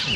From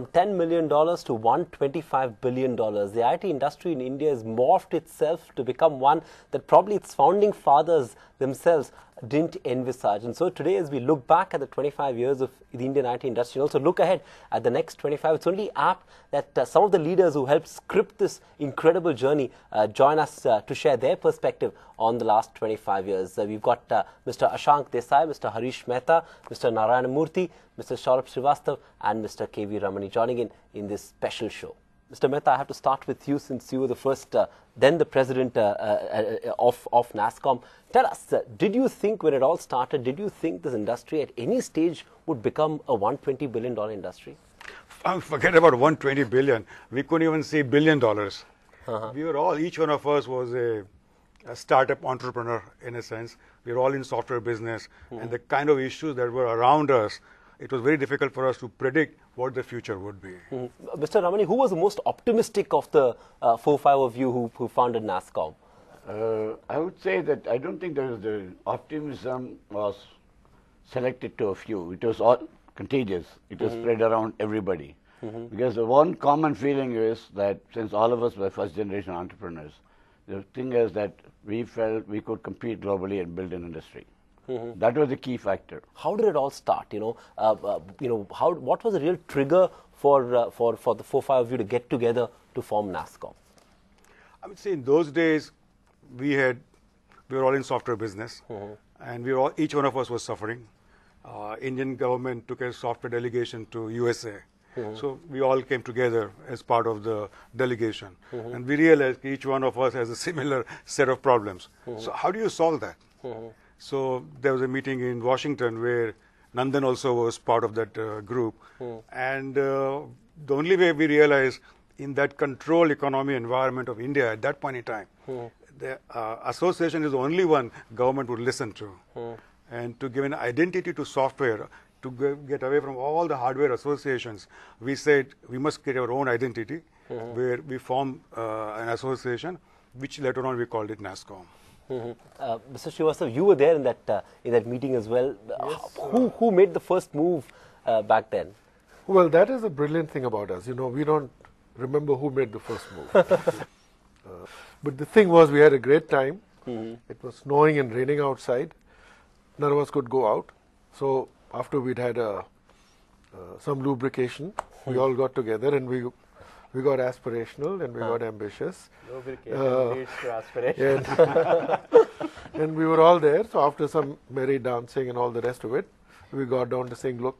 $10 million to $125 billion, the IT industry in India has morphed itself to become one that probably its founding fathers themselves didn't envisage. And so today, as we look back at the 25 years of the Indian IT industry and also look ahead at the next 25, it's only apt that some of the leaders who helped script this incredible journey join us to share their perspective on the last 25 years. We've got Mr. Ashank Desai, Mr. Harish Mehta, Mr. Narayana Murthy, Mr. Saurabh Srivastav and Mr. K.V. Ramani joining in this special show. Mr. Mehta, I have to start with you since you were the first, then the president of NASSCOM. Tell us, did you think when it all started, did you think this industry at any stage would become a $120 billion industry? Forget about 120 billion. We couldn't even say $1 billion. We were all, each one of us was a startup entrepreneur in a sense. We were all in software business and the kind of issues that were around us, it was very difficult for us to predict what the future would be. Mr. Ramani, who was the most optimistic of the 4-5 of you who founded NASSCOM? I would say that I don't think the optimism was selected to a few. It was all contagious. It was spread around everybody. Because the one common feeling is that since all of us were first generation entrepreneurs, the thing is that we felt we could compete globally and build an industry. That was the key factor. How did it all start? What was the real trigger for the 4-5 of you to get together to form NASSCOM? I would say in those days, we were all in software business, and each one of us was suffering. Indian government took a software delegation to USA. So we all came together as part of the delegation. And we realized each one of us has a similar set of problems. So how do you solve that? So there was a meeting in Washington where Nandan also was part of that group. And the only way we realized in that controlled economy environment of India at that point in time, the association is the only one government would listen to. And to give an identity to software, to get away from all the hardware associations, we said we must create our own identity where we form an association, which later on we called it NASSCOM. Mr. Srivastav, you were there in that meeting as well. Yes, who made the first move back then? Well, that is the brilliant thing about us. We don't remember who made the first move. But the thing was, we had a great time. It was snowing and raining outside. None of us could go out. So after we'd had some lubrication, we all got together and we got aspirational and we got ambitious. Lubrication leads to aspiration. And we were all there. So after some merry dancing and all the rest of it, we got down to saying, look,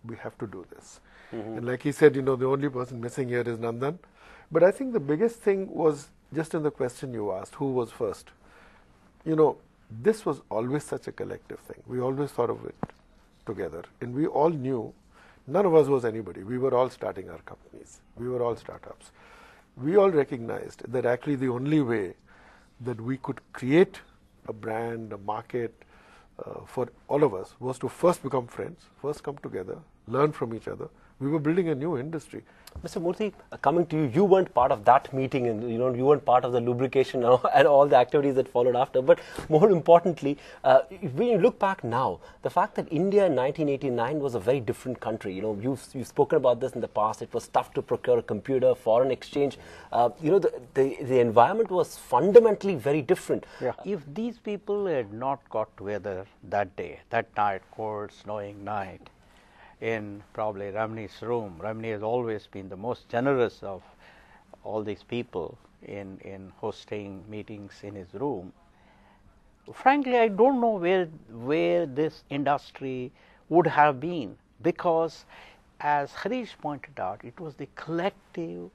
we have to do this. And like he said, the only person missing here is Nandan. But I think the biggest thing was just in the question you asked, who was first? This was always such a collective thing. We always thought of it together. And we all knew, none of us was anybody. We were all starting our companies. We were all startups. We all recognized that actually the only way that we could create a brand, a market for all of us was to first become friends, first come together, learn from each other. We were building a new industry. Mr. Murthy, coming to you, you weren't part of that meeting and you weren't part of the lubrication and all the activities that followed after. But more importantly, when you look back now, the fact that India in 1989 was a very different country. You've spoken about this in the past. It was tough to procure a computer, foreign exchange. The environment was fundamentally very different. Yeah. If these people had not got together that day, that night, cold, snowing night, in probably Ramani's room. Ramani has always been the most generous of all these people in hosting meetings in his room. Frankly, I don't know where this industry would have been, because as Harish pointed out, it was the collective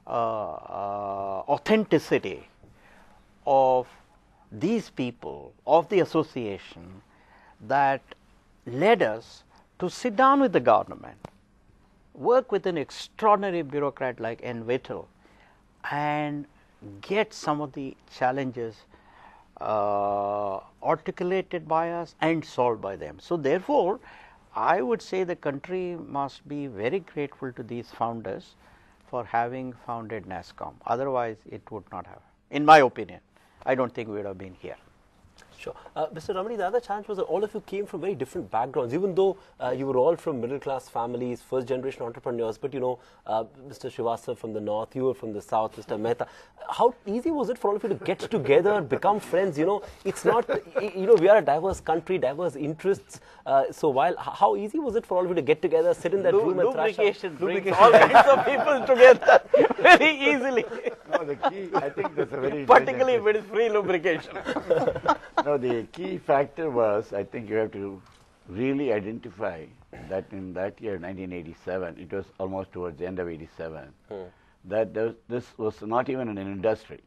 authenticity of these people, of the association, that led us to sit down with the government, work with an extraordinary bureaucrat like N. Vittal, and get some of the challenges articulated by us and solved by them. So therefore, I would say the country must be very grateful to these founders for having founded NASSCOM. Otherwise, it would not have. In my opinion, I don't think we would have been here. Sure. Mr. Ramani, the other challenge was that all of you came from very different backgrounds, even though you were all from middle-class families, first-generation entrepreneurs. But, you know, Mr. Srivastava from the north, you were from the south, Mr. Mehta. How easy was it for all of you to get together, become friends? You know, it's not, you know, we are a diverse country, diverse interests. So how easy was it for all of you to get together, sit in that room and thrash out? Lubrication brings all kinds of people together very easily. No, the key, I think that's a very Particularly if it is free lubrication. No, the key factor was, I think you have to really identify that in that year, 1987, it was almost towards the end of 87, that this was not even an industry.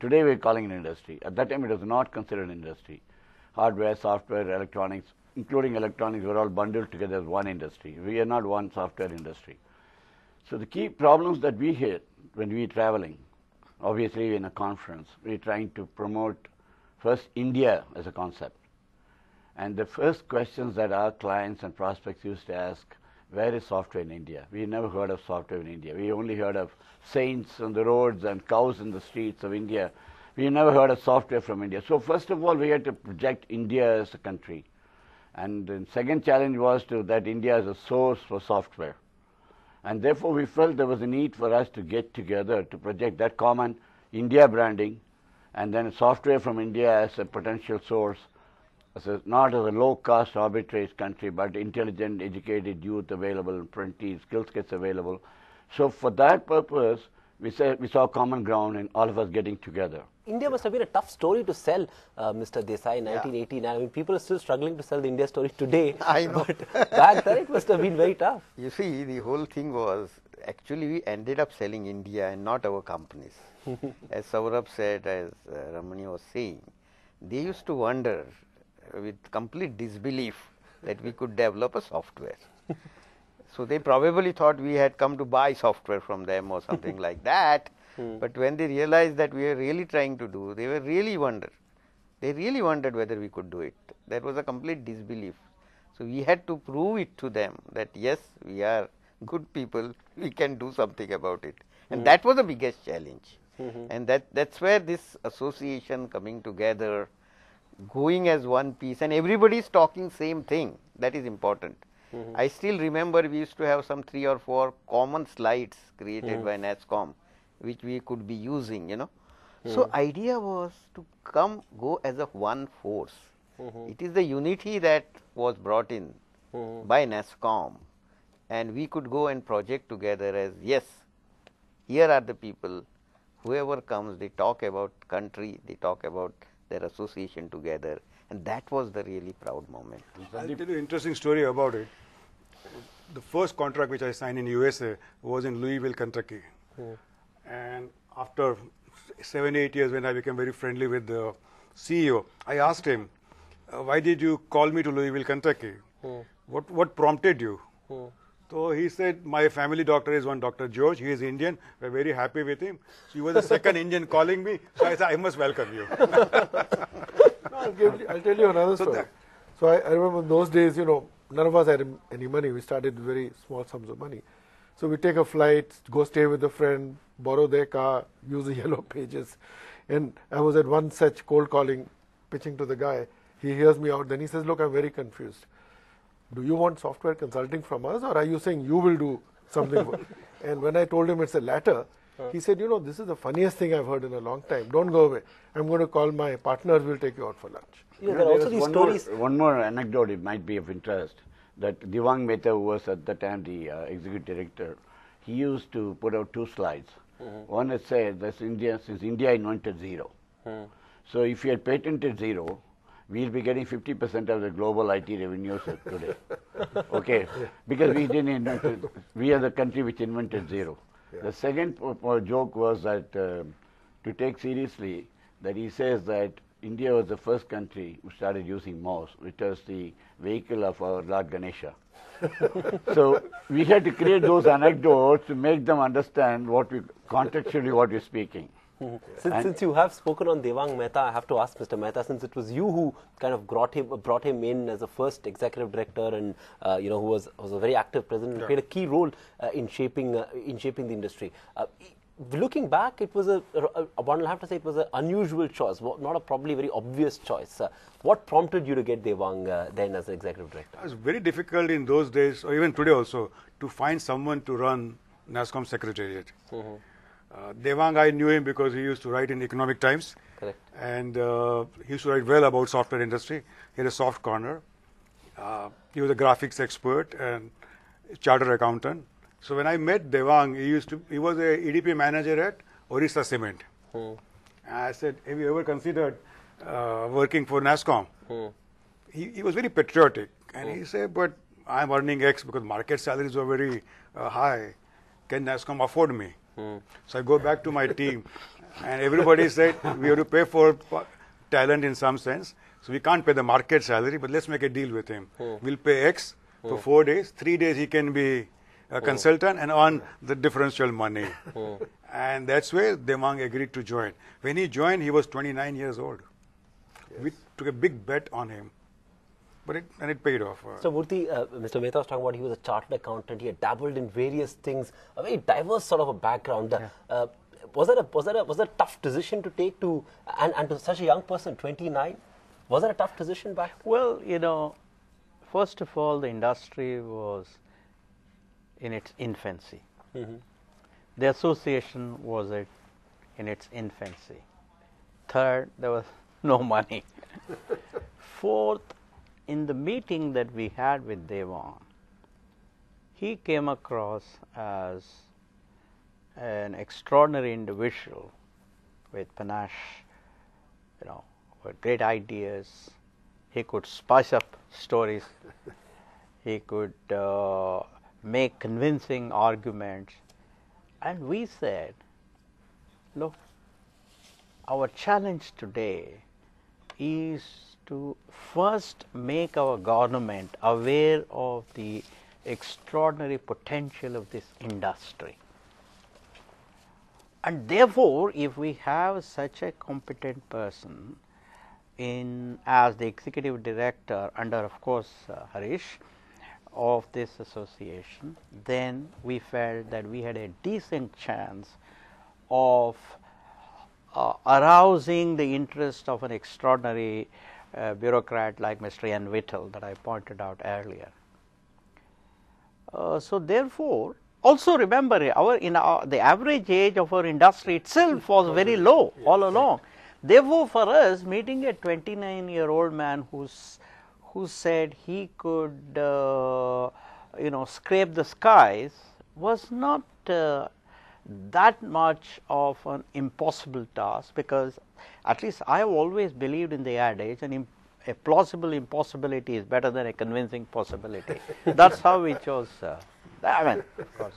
Today we're calling it an industry. At that time, it was not considered an industry. Hardware, software, electronics, including electronics, were all bundled together as one industry. We are not one software industry. So the key problems that we hit when we are traveling, obviously in a conference, we're trying to promote first India as a concept. And the first questions that our clients and prospects used to ask, where is software in India? We never heard of software in India. We only heard of saints on the roads and cows in the streets of India. We never heard of software from India. So first of all, we had to project India as a country. And the second challenge was that India is a source for software. And therefore, we felt there was a need for us to get together to project that common India branding, and then software from India as a potential source, not as a low-cost arbitrage country, but intelligent, educated youth available, apprentices, skill sets available. So for that purpose, we saw common ground in all of us getting together. India must have been a tough story to sell, Mr. Desai, in 1989. I mean, people are still struggling to sell the India story today. I know. But back then it must have been very tough. You see, the whole thing was, actually we ended up selling India and not our companies. As Saurabh said, as Ramani was saying, they used to wonder with complete disbelief that we could develop a software. So they probably thought we had come to buy software from them or something like that. But when they realized that we were really trying to do, they were really wondered. They really wondered whether we could do it. There was a complete disbelief. So we had to prove it to them that yes, we are good people, we can do something about it. And that was the biggest challenge. And that's where this association coming together, going as one piece, and everybody is talking same thing, that is important. I still remember we used to have some 3 or 4 common slides created by NASSCOM, which we could be using, you know. So idea was to go as a one force. It is the unity that was brought in by NASSCOM, and we could go and project together as, yes, here are the people, whoever comes, they talk about country, they talk about their association together, and that was the really proud moment. I'll tell you an interesting story about it. The first contract which I signed in USA was in Louisville, Kentucky. And after 7-8 years, when I became very friendly with the CEO, I asked him, why did you call me to Louisville, Kentucky? What prompted you? So he said, my family doctor is one Dr. George. He is Indian. We're very happy with him. So he was the second Indian calling me. So I said, I must welcome you. I'll tell you another story. So I remember in those days, you know, none of us had any money. We started with very small sums of money. So we take a flight, go stay with a friend, borrow their car, use the yellow pages. And I was at one such cold calling, pitching to the guy. He hears me out. Then he says, look, I'm very confused. Do you want software consulting from us, or are you saying you will do something? And when I told him it's the latter, he said, you know, this is the funniest thing I've heard in a long time. Don't go away. I'm going to call my partners. We'll take you out for lunch. Yeah, there are also these stories. One more anecdote, it might be of interest, that Devang Mehta, who was at the time the executive director, he used to put out 2 slides. One is said that since India invented zero. So if you had patented zero, we'll be getting 50% of the global IT revenues today. Okay, because we didn't invent it. We are the country which invented zero. The second joke was that to take seriously, that he says that India was the first country who started using mouse, which was the vehicle of our Lord Ganesha. So we had to create those anecdotes to make them understand contextually what we're speaking. Since you have spoken on Devang Mehta, I have to ask Mr. Mehta, since it was you who kind of brought him in as a first executive director, and you know, who was a very active president and played a key role in shaping the industry. looking back, it was one will have to say it was an unusual choice, not a probably very obvious choice. What prompted you to get Devang then as executive director? It was very difficult in those days, or even today also, to find someone to run NASSCOM secretariat. Devang, I knew him because he used to write in Economic Times. Correct. And he used to write well about software industry. He had a soft corner. He was a graphics expert and chartered accountant. So when I met Devang, he was a EDP manager at Orissa Cement. I said, have you ever considered working for NASSCOM? He was very patriotic, and he said, but I'm earning X because market salaries were very high. Can NASSCOM afford me? So I go back to my team, and everybody said, we have to pay for talent in some sense. So we can't pay the market salary, but let's make a deal with him. We'll pay X for 4 days. 3 days he can be a consultant and earn the differential money. And that's where Devang agreed to join. When he joined, he was 29 years old. We took a big bet on him. But it paid off. So Murthy, Mr. Mehta was talking about he was a chartered accountant. He had dabbled in various things, a very diverse sort of a background. Was that a tough decision to take and to such a young person, 29? Was that a tough decision back? Well, you know, first of all, the industry was in its infancy. The association was in its infancy. Third, there was no money. Fourth, in the meeting that we had with Devang, he came across as an extraordinary individual with panache, you know, with great ideas. He could spice up stories. He could make convincing arguments. And we said, look, our challenge today is to first make our government aware of the extraordinary potential of this industry. And therefore, if we have such a competent person as the executive director under, of course, Harish, of this association, then we felt that we had a decent chance of arousing the interest of an extraordinary bureaucrat like Mr. N. Vittal that I pointed out earlier. So therefore, also remember the average age of our industry itself was very low all along. Therefore, for us, meeting a 29-year-old man who said he could scrape the skies was not that much of an impossible task, because at least I have always believed in the adage, a plausible impossibility is better than a convincing possibility. That's how we chose. I mean, of course,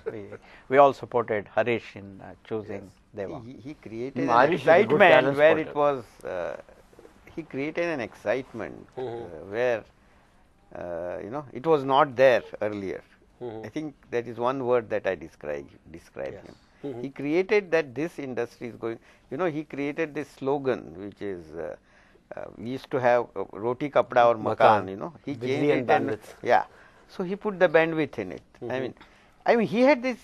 we all supported Harish in choosing Devang. He created an Harish is a good excitement talent where spotter. it was. He created an excitement where it was not there earlier. I think that is one word that I describe him. He created that this industry is going. He created this slogan, which is we used to have roti kapda or makan. He changed it and so he put the bandwidth in it. I mean, he had this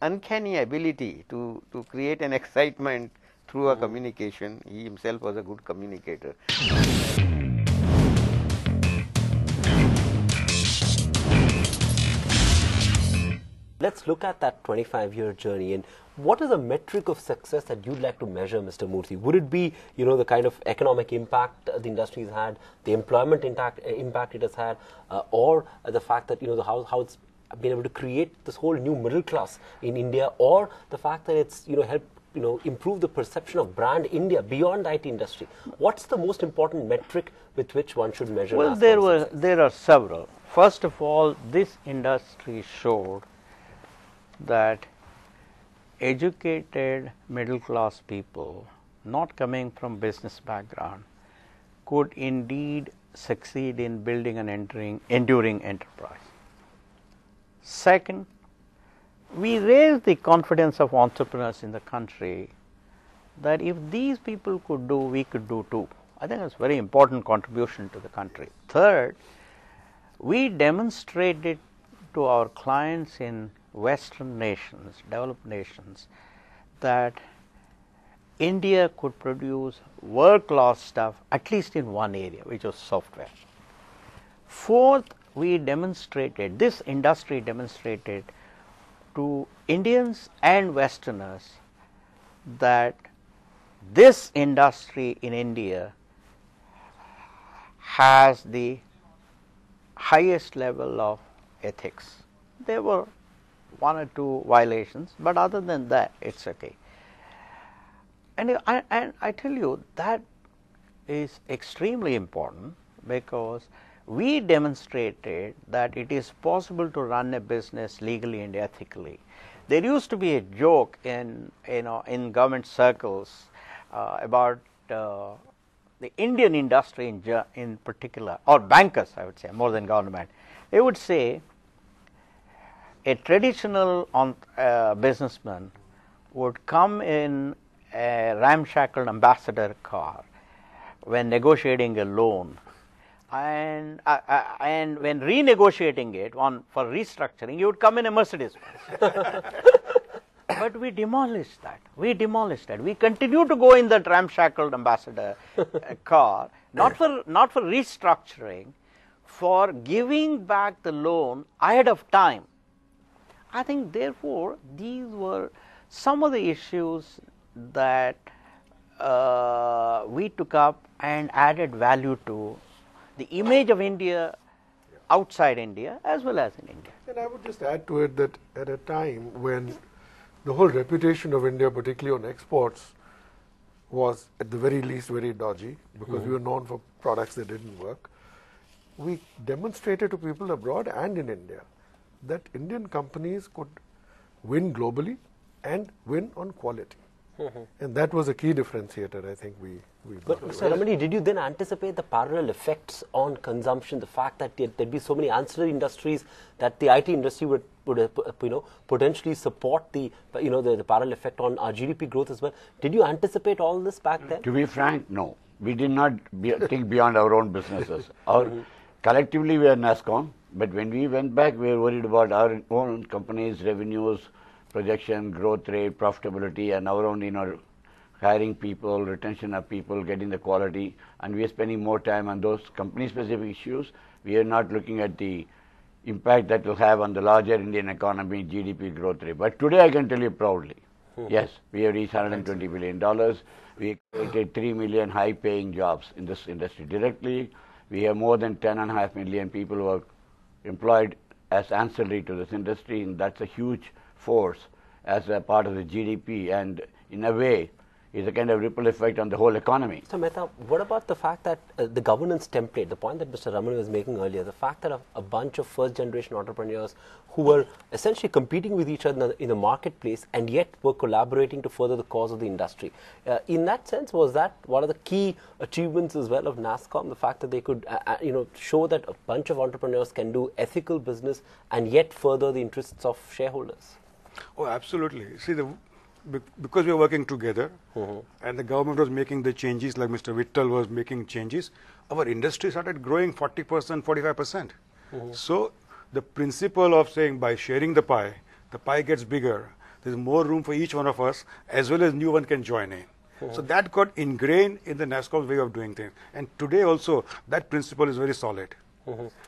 uncanny ability to create an excitement through a communication. He himself was a good communicator. Let's look at that 25-year journey, and what is a metric of success that you'd like to measure, Mr. Murthy? Would it be, the kind of economic impact the industry has had, the employment impact it has had, or the fact that, how it's been able to create this whole new middle class in India, or the fact that it's, helped, improve the perception of brand India beyond the IT industry? What's the most important metric with which one should measure? Well, success? there are several. First of all, this industry showed that educated middle class people not coming from business background could indeed succeed in building an enduring enterprise. Second, we raised the confidence of entrepreneurs in the country that if these people could do, we could do too. I think that's a very important contribution to the country. Third, we demonstrated to our clients in Western nations, developed nations, that India could produce world-class stuff at least in one area, which was software. Fourth, we demonstrated, this industry demonstrated to Indians and Westerners that this industry in India has the highest level of ethics. There were one or two violations, but other than that, it's okay. And I tell you, that is extremely important, because we demonstrated that it is possible to run a business legally and ethically. There used to be a joke in government circles about the Indian industry in particular, or bankers, I would say, more than government. They would say a traditional businessman would come in a ramshackle ambassador car when negotiating a loan, and when renegotiating it for restructuring, he would come in a Mercedes. But we demolished that. We continue to go in that ramshackle ambassador car, not for restructuring, for giving back the loan ahead of time. I think, therefore, these were some of the issues that we took up and added value to the image of India outside India as well as in India. And I would just add to it that at a time when the whole reputation of India, particularly on exports, was at the very least very dodgy, because we were known for products that didn't work, we demonstrated to people abroad and in India that Indian companies could win globally and win on quality. And that was a key differentiator, I think, we But Mr. Ramani, did you then anticipate the parallel effects on consumption, the fact that there'd be so many ancillary industries that the IT industry would potentially support the parallel effect on our GDP growth as well? Did you anticipate all this back then? To be frank, no. We did not think beyond our own businesses. Collectively, we are NASSCOM, but when we went back, we were worried about our own company's revenues, projection, growth rate, profitability, and our own, hiring people, retention of people, getting the quality, and we are spending more time on those company-specific issues. We are not looking at the impact that will have on the larger Indian economy, GDP growth rate. But today I can tell you proudly, yes, we have reached $120 billion. We created 3 million high-paying jobs in this industry directly. We have more than 10.5 million people who are employed as ancillary to this industry, and that's a huge force as a part of the GDP, and in a way is a kind of ripple effect on the whole economy. So Mehta, what about the fact that the governance template, the point that Mr. Ramani was making earlier, the fact that a bunch of first generation entrepreneurs who were essentially competing with each other in the marketplace and yet were collaborating to further the cause of the industry. In that sense, was that one of the key achievements as well of NASSCOM, the fact that they could show that a bunch of entrepreneurs can do ethical business and yet further the interests of shareholders? Oh, absolutely. See, because we are working together and the government was making the changes, like Mr. Vittal was making changes, our industry started growing 40%, 45%. So the principle of saying by sharing the pie gets bigger. There's more room for each one of us, as well as new one can join in. So that got ingrained in the NASSCOM way of doing things. And today also, that principle is very solid.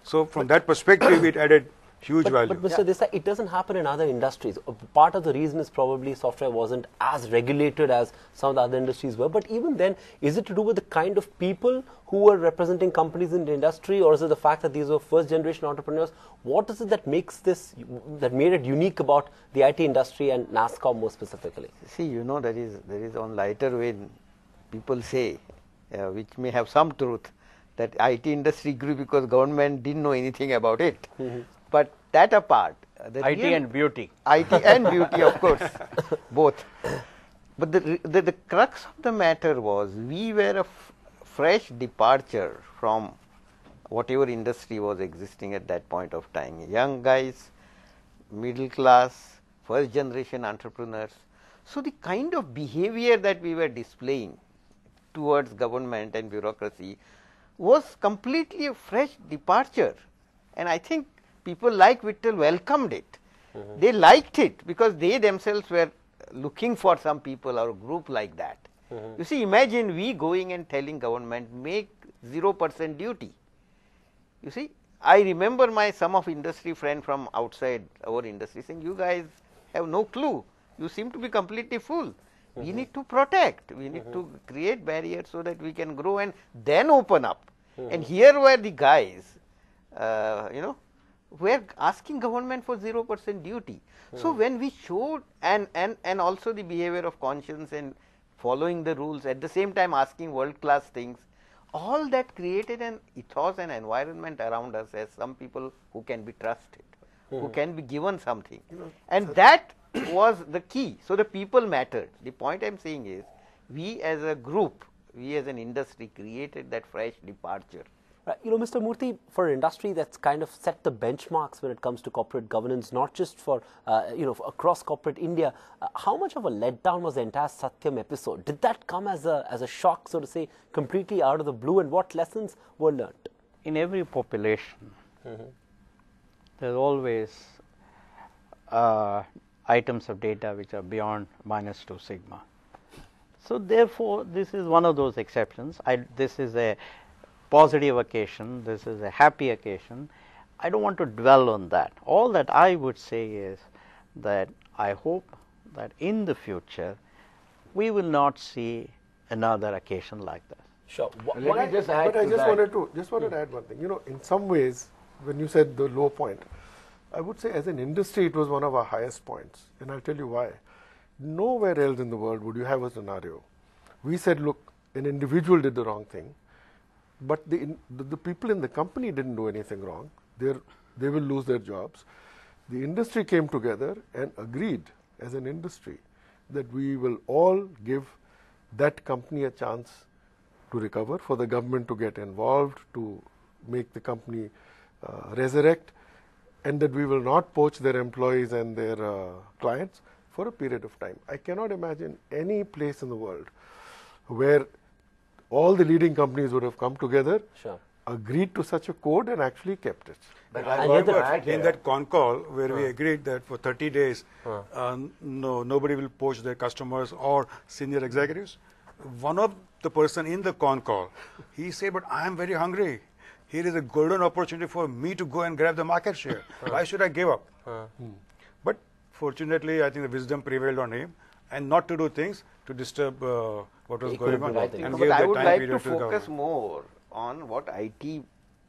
So from that perspective, it added huge value. But Mr. Desai, it doesn't happen in other industries. Part of the reason is probably software wasn't as regulated as some of the other industries were. But even then, is it to do with the kind of people who were representing companies in the industry, or is it the fact that these were first generation entrepreneurs? What is it that that made it unique about the IT industry and NASSCOM more specifically? See, there is on lighter vein, people say, which may have some truth, that IT industry grew because government didn't know anything about it. But that apart, IT and beauty. IT and beauty, of course, both. But the crux of the matter was, we were a fresh departure from whatever industry was existing at that point of time. Young guys, middle class, first generation entrepreneurs. So the kind of behavior that we were displaying towards government and bureaucracy was completely a fresh departure. And I think people like Vittal welcomed it. They liked it because they themselves were looking for some people or a group like that. You see, imagine we going and telling government make 0% duty. You see, I remember some of industry friend from outside our industry saying, you guys have no clue, you seem to be completely full. We need to protect, we need to create barriers so that we can grow and then open up. And here were the guys, you know, were asking government for 0% duty. So when we showed, and also the behavior of conscience and following the rules, at the same time asking world class things, all that created an ethos and environment around us as some people who can be trusted, who can be given something. And that was the key. So the people mattered. The point I am saying is, we as a group, we as an industry created that fresh departure. Right. You know, Mr. Murthy, for an industry that's kind of set the benchmarks when it comes to corporate governance, not just for, you know, for across corporate India, how much of a letdown was the entire Satyam episode? Did that come as a shock, so to say, completely out of the blue, and what lessons were learnt? In every population, there's always items of data which are beyond -2 sigma. So therefore, this is one of those exceptions. This is a positive occasion, this is a happy occasion. I don't want to dwell on that. All that I would say is that I hope that in the future we will not see another occasion like that. Sure. Let me just add But I to just that. wanted to add one thing. You know, in some ways, when you said the low point, I would say as an industry it was one of our highest points, and I'll tell you why. Nowhere else in the world would you have a scenario. We said, look, an individual did the wrong thing, but the people in the company didn't do anything wrong. They will lose their jobs. The industry came together and agreed as an industry that we will all give that company a chance to recover, for the government to get involved, to make the company resurrect, and that we will not poach their employees and their clients for a period of time. I cannot imagine any place in the world where all the leading companies would have come together, agreed to such a code, and actually kept it. But in that con call where we agreed that for 30 days, nobody will poach their customers or senior executives, one of the person in the con call, he said, but I am very hungry. Here is a golden opportunity for me to go and grab the market share. Why should I give up? But fortunately, I think the wisdom prevailed on him, and not to do things to disturb what was going on. And But I would like to focus more on what IT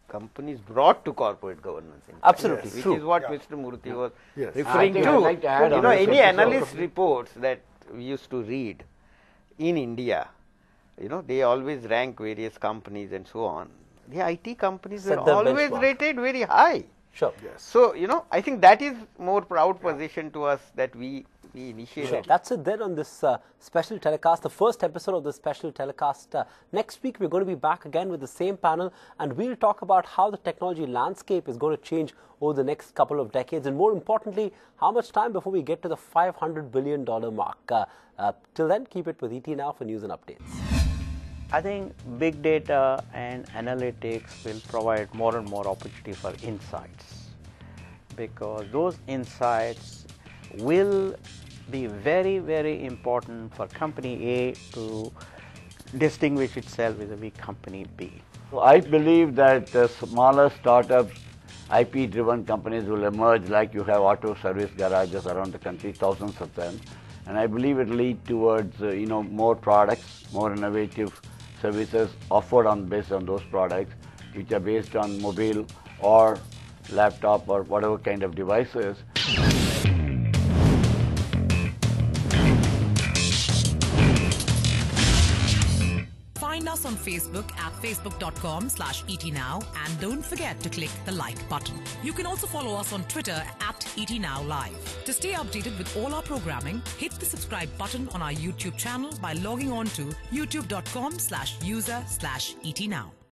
companies brought to corporate governance. Absolutely, which true. is what Mr. Murthy was Yes. referring I think to. I'd like to add You on know, this any also. analyst reports that we used to read in India, you know, they always rank various companies and so on. The IT companies Set were the always benchmark. rated very high. Sure. So, you know, I think that is more proud position to us that we initiated. Sure. That's it then on this special telecast, the first episode of the special telecast. Next week, we're going to be back again with the same panel, and we'll talk about how the technology landscape is going to change over the next couple of decades, and more importantly, how much time before we get to the $500 billion mark. Till then, keep it with ET Now for news and updates. I think big data and analytics will provide more and more opportunity for insights, because those insights will be very, very important for company A to distinguish itself vis-a-vis company B. So I believe that smaller startups, IP-driven companies will emerge, like you have auto service garages around the country, thousands of them. And I believe it will lead towards more products, more innovative services offered based on those products, which are based on mobile or laptop or whatever kind of devices. Find us on Facebook at facebook.com/ETNow, and don't forget to click the like button. You can also follow us on Twitter at ETNowLive. To stay updated with all our programming, hit the subscribe button on our YouTube channel by logging on to youtube.com/user/ETNow.